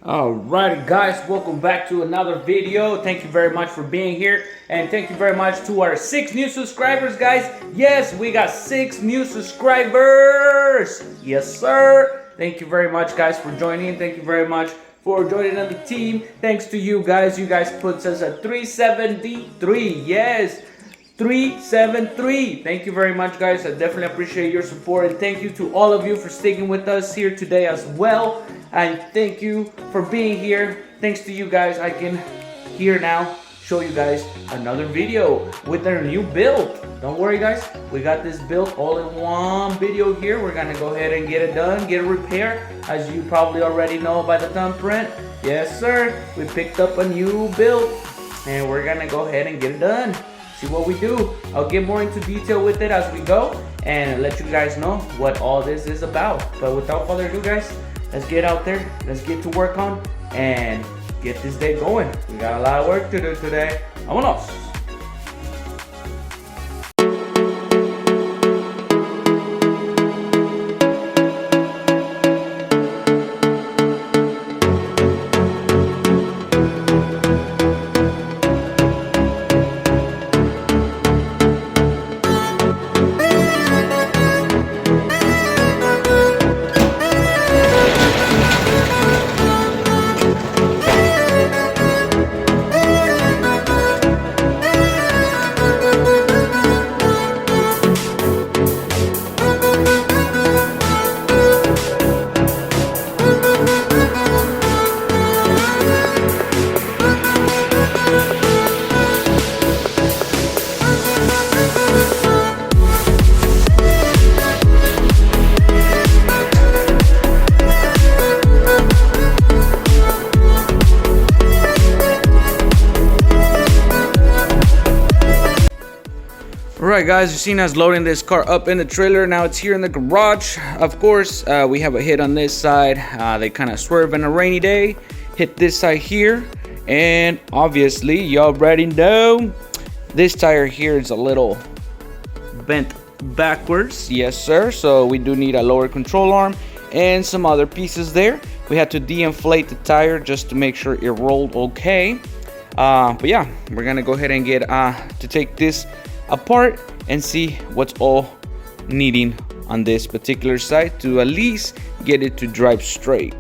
Alright guys, welcome back to another video. Thank you very much for being here, and thank you very much to our 6 new subscribers, guys. Yes, we got 6 new subscribers. Yes sir. Thank you very much guys for joining. Thank you very much for joining on the team. Thanks to you guys puts us at 373. Yes, 373. Thank you very much guys. I definitely appreciate your support, and thank you to all of you for sticking with us here today as well. And thank you for being here. Thanks to you guys, I can here now show you guys another video with our new build. Don't worry guys, we got this built all in one video here. We're gonna go ahead and get it done, get it repaired, as you probably already know by the thumbprint. Yes sir, we picked up a new build and we're gonna go ahead and get it done. See what we do. I'll get more into detail with it as we go and let you guys know what all this is about. But without further ado guys, let's get out there, let's get to work on and get this day going. We got a lot of work to do today. Vámonos! Alright guys, you've seen us loading this car up in the trailer. Now it's here in the garage. Of course, we have a hit on this side. They kind of swerve on a rainy day. Hit this side here. And obviously, you already know, this tire here is a little bent backwards. Yes sir, so we do need a lower control arm and some other pieces there. We had to de-inflate the tire just to make sure it rolled okay. But yeah, we're gonna go ahead and get to take this apart and see what's all needing on this particular side to at least get it to drive straight.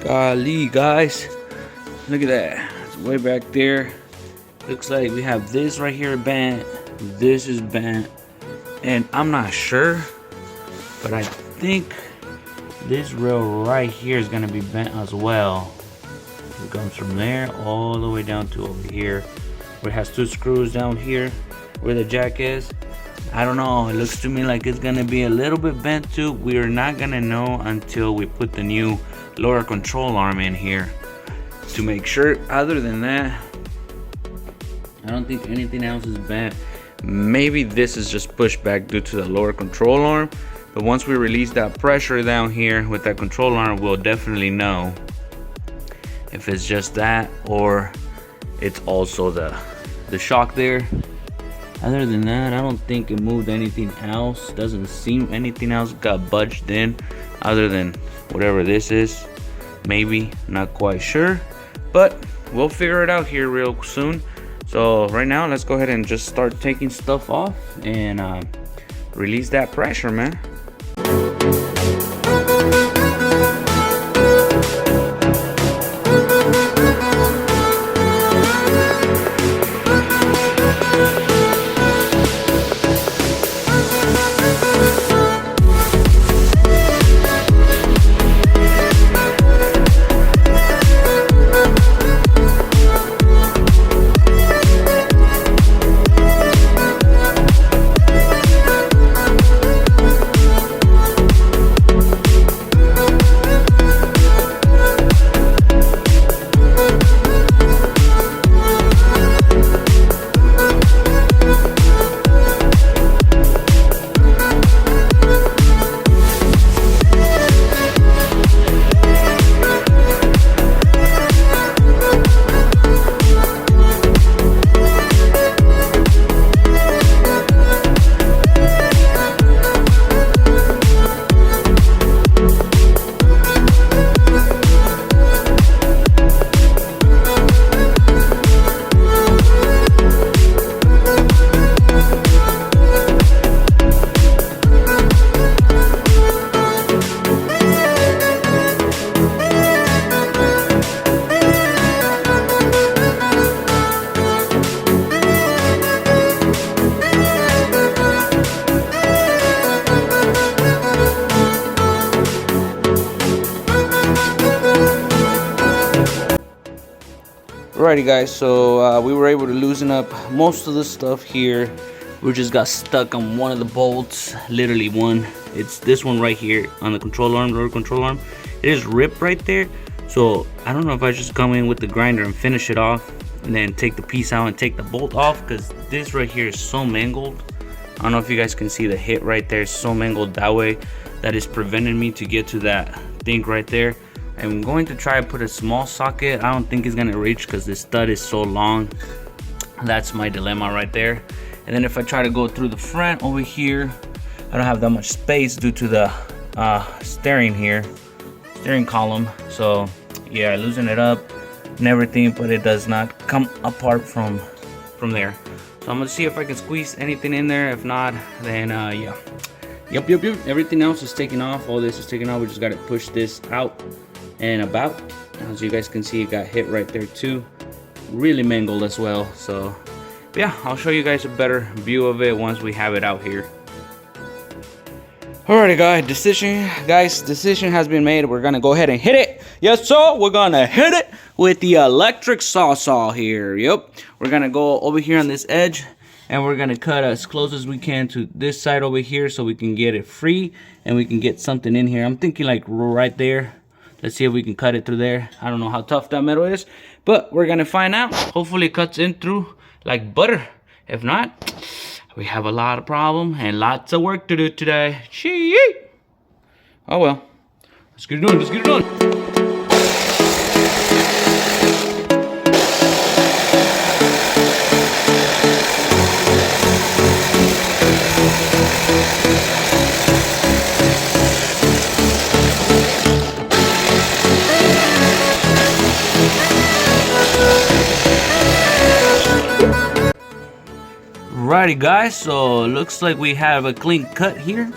Golly guys, look at that, it's way back there. Looks like we have this right here bent, this is bent, and I'm not sure, but I think this rail right here is gonna be bent as well. It comes from there all the way down to over here, where it has 2 screws down here where the jack is. I don't know, it looks to me like it's gonna be a little bit bent too. We are not gonna know until we put the new lower control arm in here to make sure. Other than that, I don't think anything else is bent. Maybe this is just pushed back due to the lower control arm, but once we release that pressure down here with that control arm, we'll definitely know if it's just that or it's also the shock there. Other than that, I don't think it moved anything else. Doesn't seem anything else got budged in other than whatever this is. Maybe, not quite sure, but we'll figure it out here real soon. So right now, let's go ahead and just start taking stuff off and release that pressure, man. Alrighty guys, so we were able to loosen up most of the stuff here. We just got stuck on one of the bolts, literally one. It's this one right here on the control arm, rotor control arm. It is ripped right there. So I don't know if I just come in with the grinder and finish it off and then take the piece out and take the bolt off, because this right here is so mangled. I don't know if you guys can see the hit right there. It's so mangled that way that is preventing me to get to that thing right there. I'm going to try to put a small socket. I don't think it's gonna reach because this stud is so long. That's my dilemma right there. And then if I try to go through the front over here, I don't have that much space due to the steering column. So yeah, I loosen it up and everything, but it does not come apart from there. So I'm gonna see if I can squeeze anything in there. If not, then yeah. Yep. Everything else is taken off. All this is taken off. We just gotta push this out and about. As you guys can see, it got hit right there too. Really mangled as well. So yeah, I'll show you guys a better view of it once we have it out here. Alrighty guys, decision has been made. We're gonna go ahead and hit it. Yes sir, we're gonna hit it with the electric saw here. Yep, we're gonna go over here on this edge and we're gonna cut as close as we can to this side over here so we can get it free and we can get something in here. I'm thinking like right there. Let's see if we can cut it through there. I don't know how tough that metal is, but we're gonna find out. Hopefully it cuts in through like butter. If not, we have a lot of problem and lots of work to do today. Chee! Oh well. Let's get it done. Let's get it done. Alrighty guys, so looks like we have a clean cut here.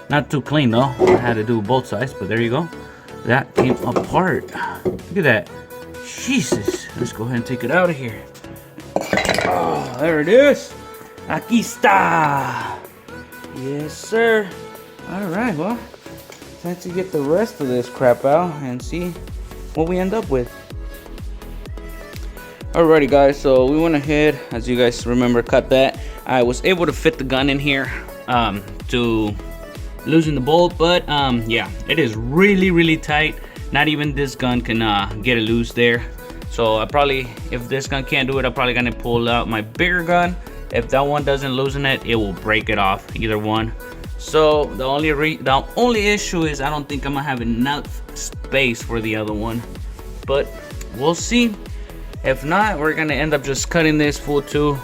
Not too clean though. I had to do both sides, but there you go. That came apart. Look at that. Jesus. Let's go ahead and take it out of here. Oh, there it is. Aquí está. Yes, sir. Alright, well, time to get the rest of this crap out and see what we end up with. Alrighty guys, so we went ahead, as you guys remember, cut that. I was able to fit the gun in here to loosen the bolt, but yeah, it is really tight. Not even this gun can get it loose there. So I probably, if this gun can't do it, I'm probably gonna pull out my bigger gun. If that one doesn't loosen it, it will break it off, either one. So the only issue is I don't think I'm gonna have enough space for the other one, but we'll see. If not, we're gonna end up just cutting this full too,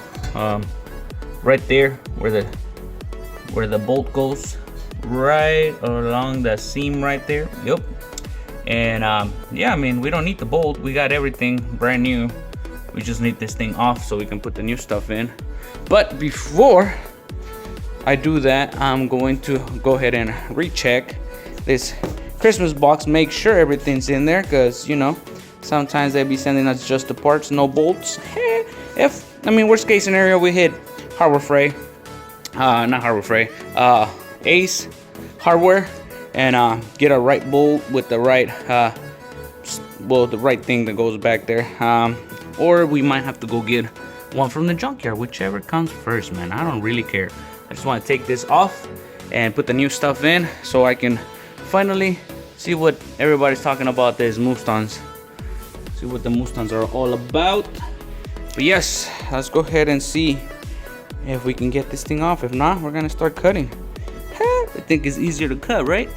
right there where the bolt goes, right along the seam right there. Yep. And yeah, I mean, we don't need the bolt. We got everything brand new. We just need this thing off so we can put the new stuff in. But before I do that, I'm going to go ahead and recheck this Christmas box, make sure everything's in there, because you know, sometimes they be sending us just the parts, no bolts. I mean, worst case scenario, we hit Hardware Freight, not Hardware Freight, Ace Hardware, and get a right bolt with the right, well, the right thing that goes back there. Or we might have to go get one from the junkyard, whichever comes first, man. I don't really care. I just want to take this off and put the new stuff in so I can finally see what everybody's talking about, these Mustangs. See what the Mustangs are all about. But yes, let's go ahead and see if we can get this thing off. If not, we're gonna start cutting. I think it's easier to cut, right?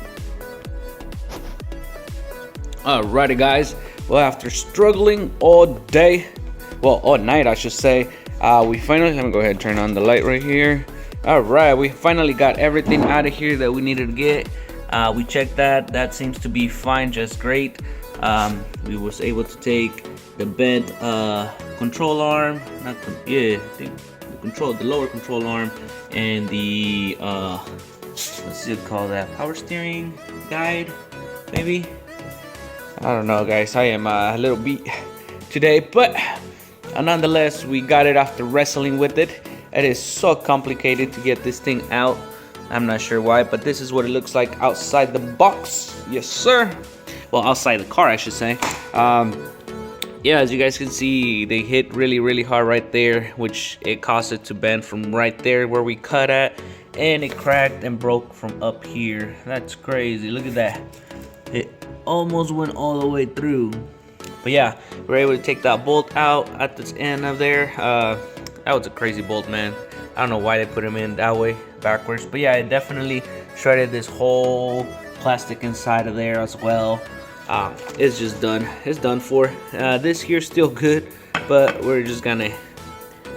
Alrighty guys, well, after struggling all day, well, all night I should say, we finally, let me go ahead and turn on the light right here. Alright, we finally got everything out of here that we needed to get. We checked that seems to be fine, just great. We was able to take the bent control arm, the lower control arm, and the what's it called, that power steering guide, maybe. I don't know guys, I am a little beat today, but nonetheless we got it after wrestling with it. It is so complicated to get this thing out. I'm not sure why, but this is what it looks like outside the box. Yes sir. Well, outside the car I should say. yeah, as you guys can see, they hit really hard right there, which it caused it to bend from right there where we cut at, and it cracked and broke from up here. That's crazy. Look at that. It almost went all the way through. But yeah, we're able to take that bolt out at this end of there. That was a crazy bolt, man. I don't know why they put them in that way, backwards. But yeah, it definitely shredded this whole plastic inside of there as well. It's just done. It's done for. This here's still good, but we're just gonna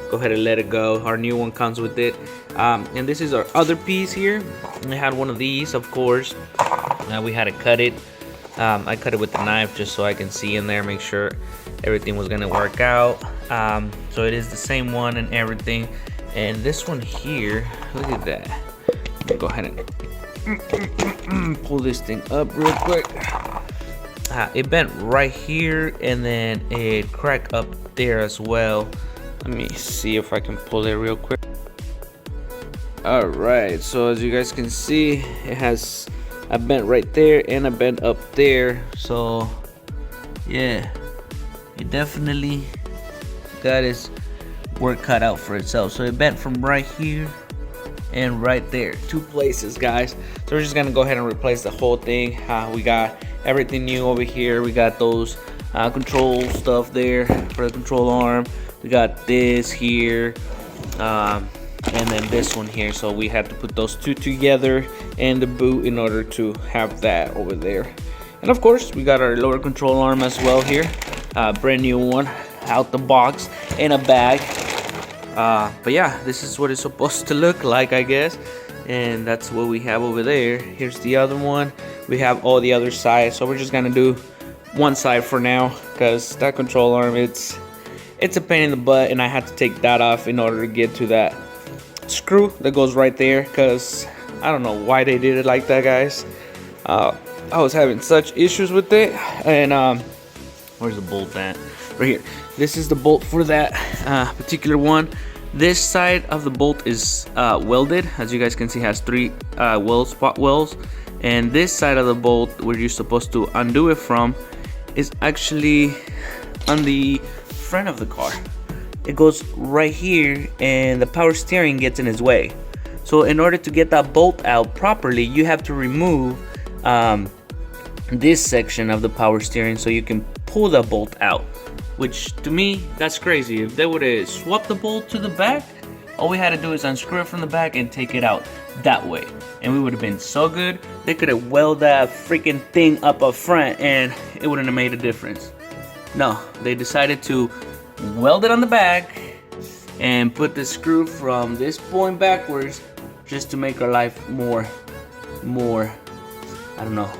go ahead and let it go. Our new one comes with it. And this is our other piece here. We had one of these, of course. We had to cut it. I cut it with the knife just so I can see in there, make sure everything was gonna work out. So it is the same one and everything. And this one here, look at that. Let me go ahead and pull this thing up real quick. It bent right here, and then it cracked up there as well. Let me see if I can pull it real quick. All right, so as you guys can see, it has a bent right there and a bent up there. So yeah, it definitely got its work cut out for itself. So it bent from right here and right there, 2 places, guys. So we're just gonna go ahead and replace the whole thing. We got everything new over here. We got those control stuff there for the control arm. We got this here, and then this one here. So we had to put those 2 together and the boot in order to have that over there. And of course, we got our lower control arm as well here. Brand new one out the box in a bag. But yeah, this is what it's supposed to look like, I guess. And that's what we have over there. Here's the other one. We have all the other sides, so we're just gonna do one side for now, because that control arm, it's a pain in the butt, and I had to take that off in order to get to that screw that goes right there, because I don't know why they did it like that, guys. I was having such issues with it. And where's the bolt at? Right here. This is the bolt for that particular one. This side of the bolt is welded. As you guys can see, has 3 spot welds. And this side of the bolt, where you're supposed to undo it from, is actually on the front of the car. It goes right here, and the power steering gets in its way. So in order to get that bolt out properly, you have to remove this section of the power steering so you can pull the bolt out. Which, to me, that's crazy. If they would have swapped the bolt to the back, all we had to do is unscrew it from the back and take it out that way, and we would have been so good. They could have welded that freaking thing up front, and it wouldn't have made a difference. No, they decided to weld it on the back and put the screw from this point backwards, just to make our life more, I don't know,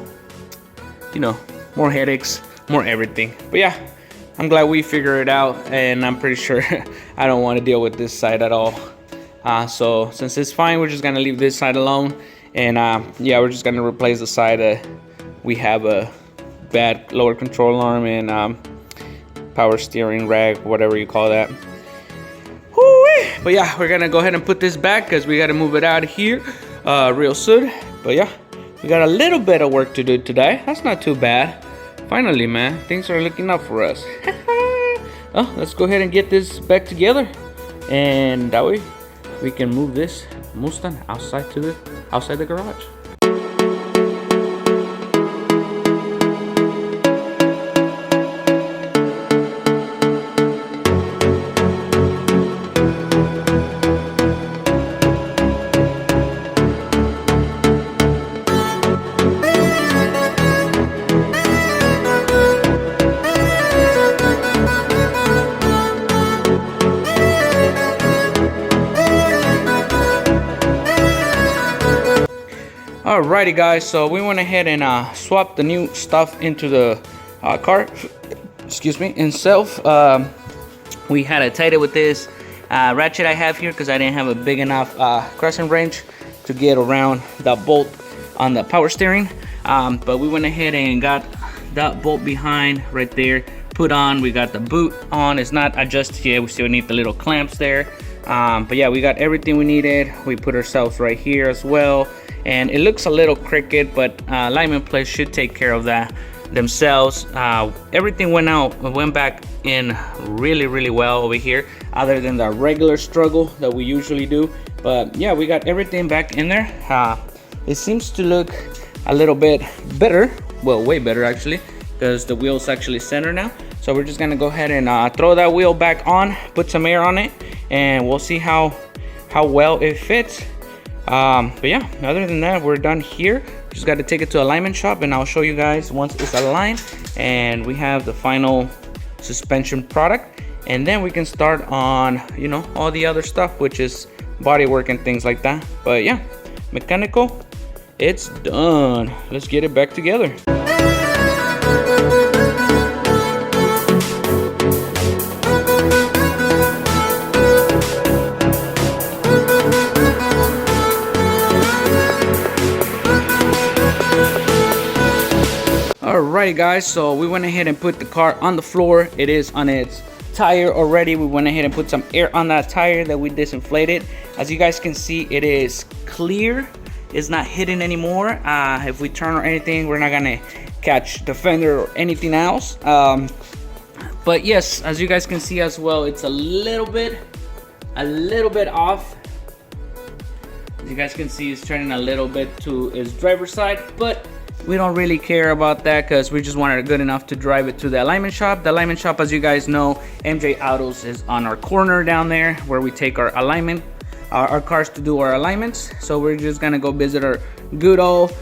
you know, more headaches, more everything. But yeah, I'm glad we figured it out, and I'm pretty sure I don't want to deal with this side at all. So since it's fine, we're just gonna leave this side alone, and yeah, we're just gonna replace the side that we have a bad lower control arm and power steering rag, whatever you call that. Woo-wee. But yeah, we're gonna go ahead and put this back because we gotta move it out of here real soon. But yeah, we got a little bit of work to do today. That's not too bad. Finally, man, things are looking up for us. Well, let's go ahead and get this back together, and that way we can move this Mustang outside the garage. Alrighty guys, so we went ahead and swapped the new stuff into the car, excuse me, itself. We had to tighten it with this ratchet I have here because I didn't have a big enough crescent wrench to get around the bolt on the power steering. But we went ahead and got that bolt behind right there put on. We got the boot on. It's not adjusted yet. We still need the little clamps there. But yeah, we got everything we needed. We put ourselves right here as well. And it looks a little crooked, but alignment place should take care of that. themselves. Everything went back in really well over here, other than the regular struggle that we usually do. But yeah, we got everything back in there. It seems to look a little bit better, well, way better actually, because the wheel's actually center now. So we're just gonna go ahead and throw that wheel back on, put some air on it, and we'll see how well it fits. But yeah, other than that, we're done here. Just got to take it to alignment shop, and I'll show you guys once it's aligned and we have the final suspension product, and then we can start on, you know, all the other stuff, which is body work and things like that. But yeah, mechanical, it's done. Let's get it back together. Alright guys, so we went ahead and put the car on the floor. It is on its tire already. We went ahead and put some air on that tire that we disinflated. As you guys can see, it is clear. It's not hidden anymore. If we turn or anything, we're not gonna catch the fender or anything else. But yes, as you guys can see as well, it's a little bit off. As you guys can see, it's turning a little bit to its driver's side, but we don't really care about that because we just wanted it good enough to drive it to the alignment shop. The alignment shop, as you guys know, MJ Autos is on our corner down there where we take our alignment, our cars to do our alignments. So we're just gonna go visit our good old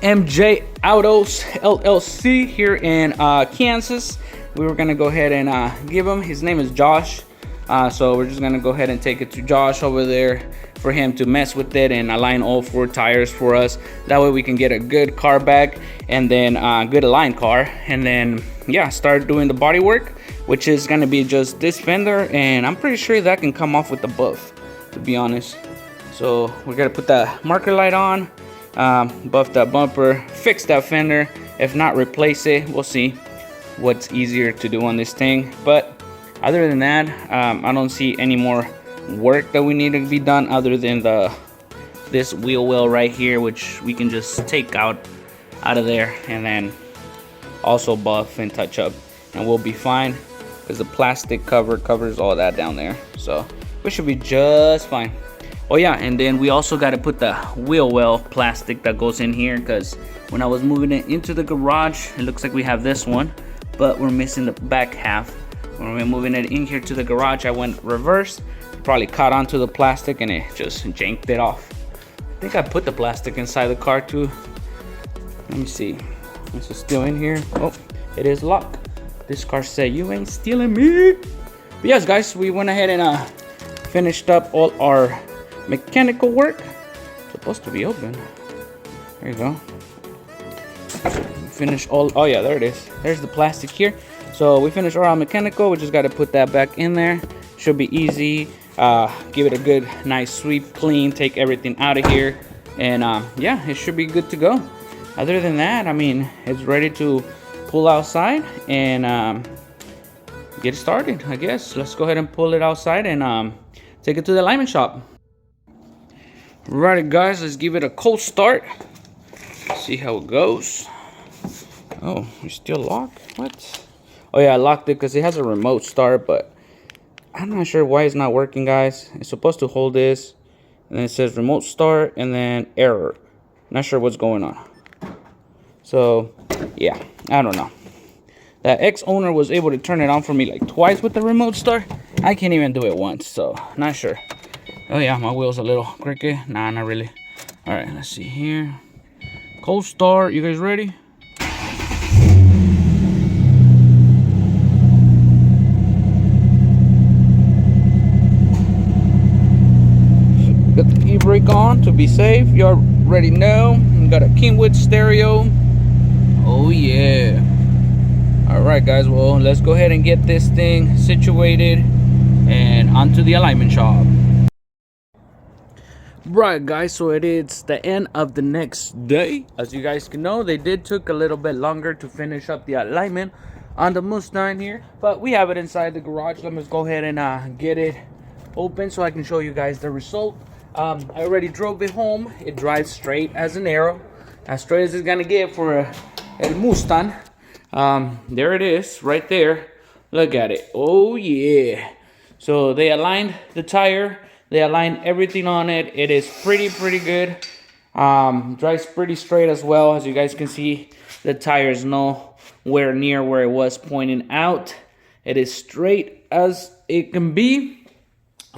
MJ Autos LLC here in Kansas. We were gonna go ahead and give him, his name is Josh. So we're just gonna go ahead and take it to Josh over there for him to mess with it and align all 4 tires for us. That way we can get a good car back, and then good aligned car, and then yeah, start doing the body work, which is gonna be just this fender, and I'm pretty sure that can come off with the buff, to be honest. So we're gonna put the marker light on, buff that bumper, fix that fender. If not, replace it. We'll see what's easier to do on this thing. But other than that, I don't see any more work that we need to be done other than this wheel well right here, which we can just take out of there and then also buff and touch up, and we'll be fine because the plastic cover covers all that down there. So we should be just fine. Oh yeah, and then we also got to put the wheel well plastic that goes in here, because when I was moving it into the garage, it looks like we have this one, but we're missing the back half. When we're moving it in here to the garage, I went reverse, probably caught onto the plastic and it just janked it off. I think I put the plastic inside the car too. Let me see. This is still in here. Oh, it is locked. This car said, "You ain't stealing me." But yes, guys, we went ahead and finished up all our mechanical work. It's supposed to be open. There you go. Finish all. Oh yeah, there it is. There's the plastic here. So we finished all our mechanical. We just got to put that back in there. Should be easy. Give it a good nice sweep, clean, take everything out of here, and yeah, it should be good to go. Other than that, I mean, it's ready to pull outside and get started, I guess. Let's go ahead and pull it outside and take it to the alignment shop. Alright guys, let's give it a cold start, see how it goes. Oh, you still locked? What? Oh yeah, I locked it because it has a remote start, but I'm not sure why it's not working, guys. It's supposed to hold this, and then it says remote start, and then error. Not sure what's going on. So, yeah, I don't know. The ex-owner was able to turn it on for me like twice with the remote start. I can't even do it once, so not sure. Oh yeah, my wheel's a little crooked. Nah, not really. All right, let's see here. Cold start. You guys ready? Got the e-brake on to be safe. You already know. Got a Kingwood stereo. Oh yeah. Alright guys, well, let's go ahead and get this thing situated and onto the alignment shop. Right guys, so it is the end of the next day. As you guys can know, they did took a little bit longer to finish up the alignment on the Mustang here, but we have it inside the garage. Let me go ahead and get it open so I can show you guys the result. I already drove it home. It drives straight as an arrow, as straight as it's gonna get for a Mustang. There it is, right there. Look at it. Oh yeah. So they aligned the tire. They aligned everything on it. It is pretty good. Drives pretty straight as well. As you guys can see, the tire is nowhere near where it was pointing out. It is straight as it can be.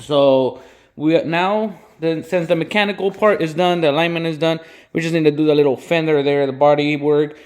So we now, since the mechanical part is done, the alignment is done, we just need to do the little fender there, the body work,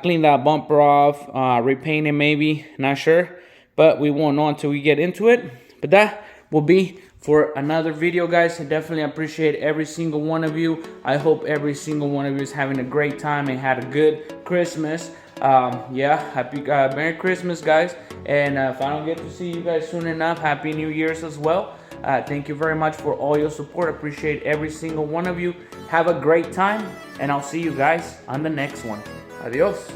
clean that bumper off, repaint it maybe, not sure, but we won't know until we get into it. But that will be for another video, guys. I definitely appreciate every single one of you. I hope every single one of you is having a great time and had a good Christmas. Yeah, happy Merry Christmas, guys. And if I don't get to see you guys soon enough, Happy New Year's as well. Thank you very much for all your support. Appreciate every single one of you. Have a great time, and I'll see you guys on the next one. Adios.